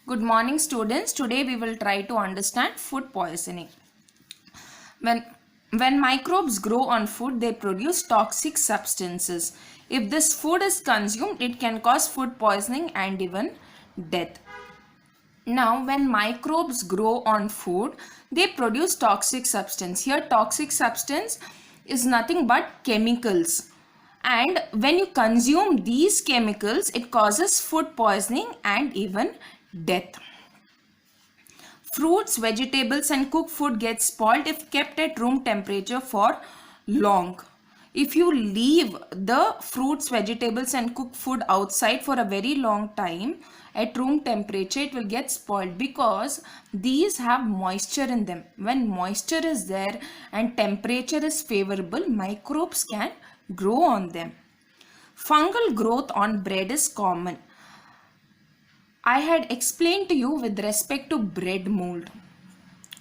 Good morning, students. Today we will try to understand food poisoning. When, when microbes grow on food, they produce toxic substances. If this food is consumed, it can cause food poisoning and even death. Now, when microbes grow on food, they produce toxic substance. Here, toxic substance is nothing but chemicals. And when you consume these chemicals, it causes food poisoning and even death. Fruits, vegetables and cooked food get spoiled if kept at room temperature for long. If you leave the fruits, vegetables and cooked food outside for a very long time at room temperature, it will get spoiled because these have moisture in them. When moisture is there and temperature is favorable, microbes can grow on them. Fungal growth on bread is common. I had explained to you with respect to bread mold.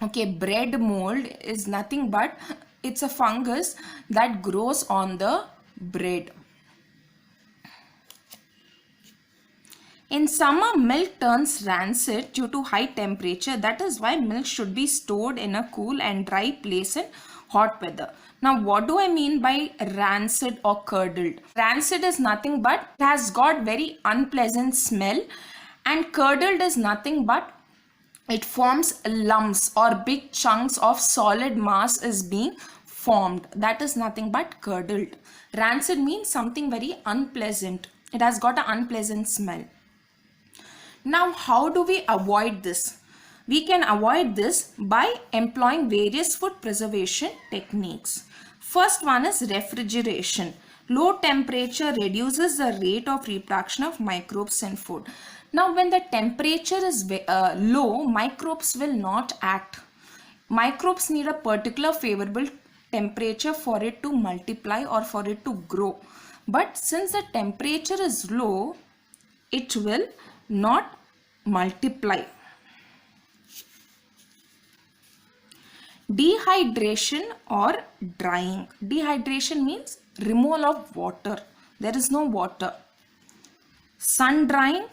Okay, bread mold is nothing but it's a fungus that grows on the bread. In summer, milk turns rancid due to high temperature. That is why milk should be stored in a cool and dry place in hot weather. Now, what do I mean by rancid or curdled? Rancid is nothing but it has got very unpleasant smell, and curdled is nothing but it forms lumps or big chunks of solid mass is being formed. That is nothing but curdled. Rancid means something very unpleasant. It has got an unpleasant smell. Now, how do we avoid this? We can avoid this by employing various food preservation techniques. First one is refrigeration. Low temperature reduces the rate of reproduction of microbes in food. Now, when the temperature is low, microbes will not act. Microbes need a particular favorable temperature for it to multiply or for it to grow. But since the temperature is low, it will not multiply. Dehydration or drying. Dehydration means removal of water. There is no water. Sun drying.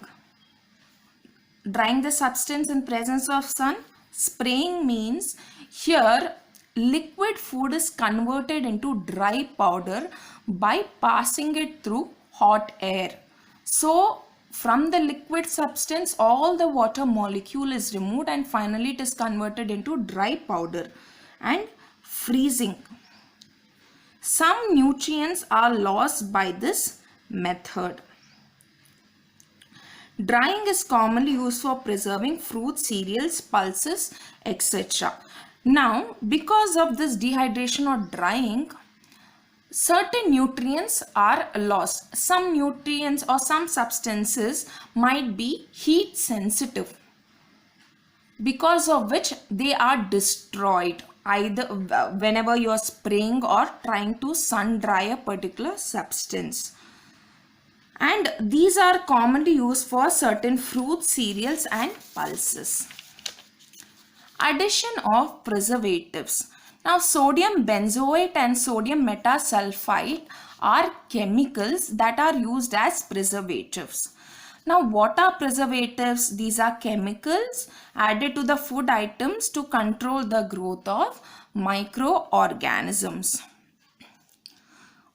Drying the substance in presence of sun. Spraying means here liquid food is converted into dry powder by passing it through hot air. So from the liquid substance, all the water molecule is removed and finally it is converted into dry powder. And freezing. Some nutrients are lost by this method. Drying is commonly used for preserving fruits, cereals, pulses, etc. Now, because of this dehydration or drying, certain nutrients are lost. Some nutrients or some substances might be heat sensitive, because of which they are destroyed either whenever you are spraying or trying to sun dry a particular substance. And these are commonly used for certain fruits, cereals and pulses. Addition of preservatives. Now, sodium benzoate and sodium metasulfite are chemicals that are used as preservatives. Now, what are preservatives? These are chemicals added to the food items to control the growth of microorganisms.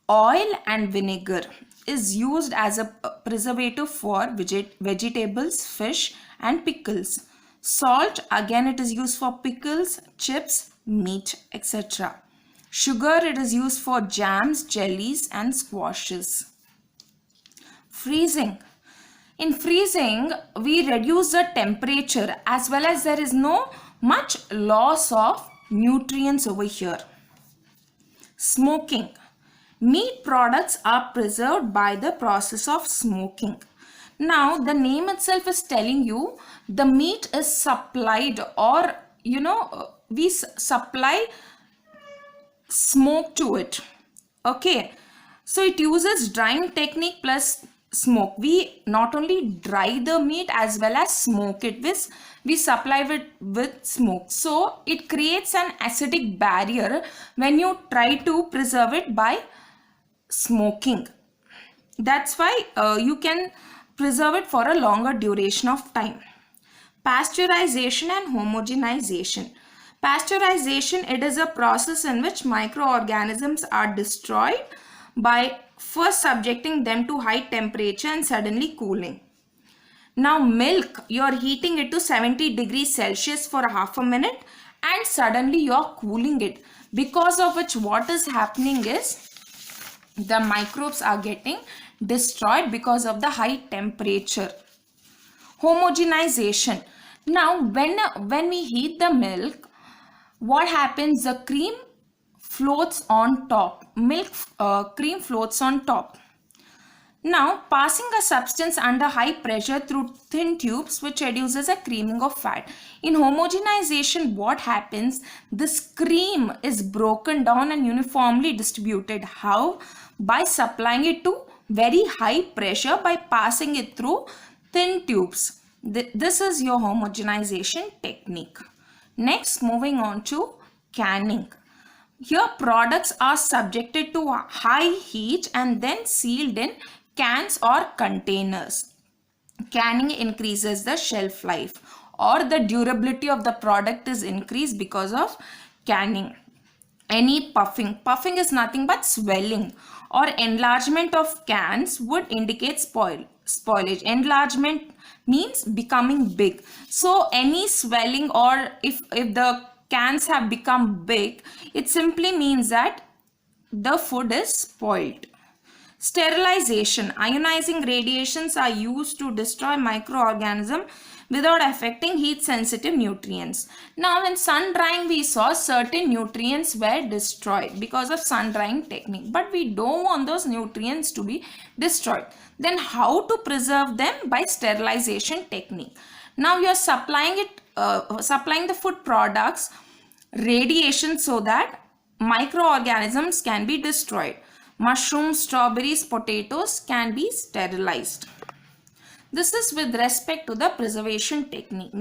Oil and vinegar is used as a preservative for vegetables, fish and pickles. Salt, again it is used for pickles, chips, meat, etc. Sugar, it is used for jams, jellies and squashes. Freezing. In freezing, we reduce the temperature as well as there is no much loss of nutrients over here. Smoking. Meat products are preserved by the process of smoking. Now, the name itself is telling you the meat is supplied, or we supply smoke to it. Okay, so it uses drying technique plus smoke. We not only dry the meat as well as smoke it. We supply it with smoke. So it creates an acidic barrier when you try to preserve it by smoking. That's why you can preserve it for a longer duration of time. Pasteurization and homogenization. Pasteurization, it is a process in which microorganisms are destroyed by first subjecting them to high temperature and suddenly cooling. Now milk, you're heating it to 70 degrees Celsius for half a minute and suddenly you're cooling it, because of which what is happening is the microbes are getting destroyed because of the high temperature. Homogenization. Now when we heat the milk, what happens? The cream floats on top. Cream floats on top. Now, passing a substance under high pressure through thin tubes which reduces a creaming of fat. In homogenization, what happens? This cream is broken down and uniformly distributed. How? By supplying it to very high pressure by passing it through thin tubes. This is your homogenization technique. Next, moving on to canning. Here products are subjected to high heat and then sealed in cans or containers. Canning increases the shelf life, or the durability of the product is increased because of canning. Any puffing. Puffing is nothing but swelling or enlargement of cans would indicate spoilage. Enlargement means becoming big. So any swelling, or if the cans have become big, it simply means that the food is spoiled. Sterilization. Ionizing radiations are used to destroy microorganisms without affecting heat sensitive nutrients. Now in sun drying, we saw certain nutrients were destroyed because of sun drying technique, but we don't want those nutrients to be destroyed. Then how to preserve them? By sterilization technique. Now you are supplying the food products radiation so that microorganisms can be destroyed. Mushrooms, strawberries, potatoes can be sterilized. This is with respect to the preservation technique.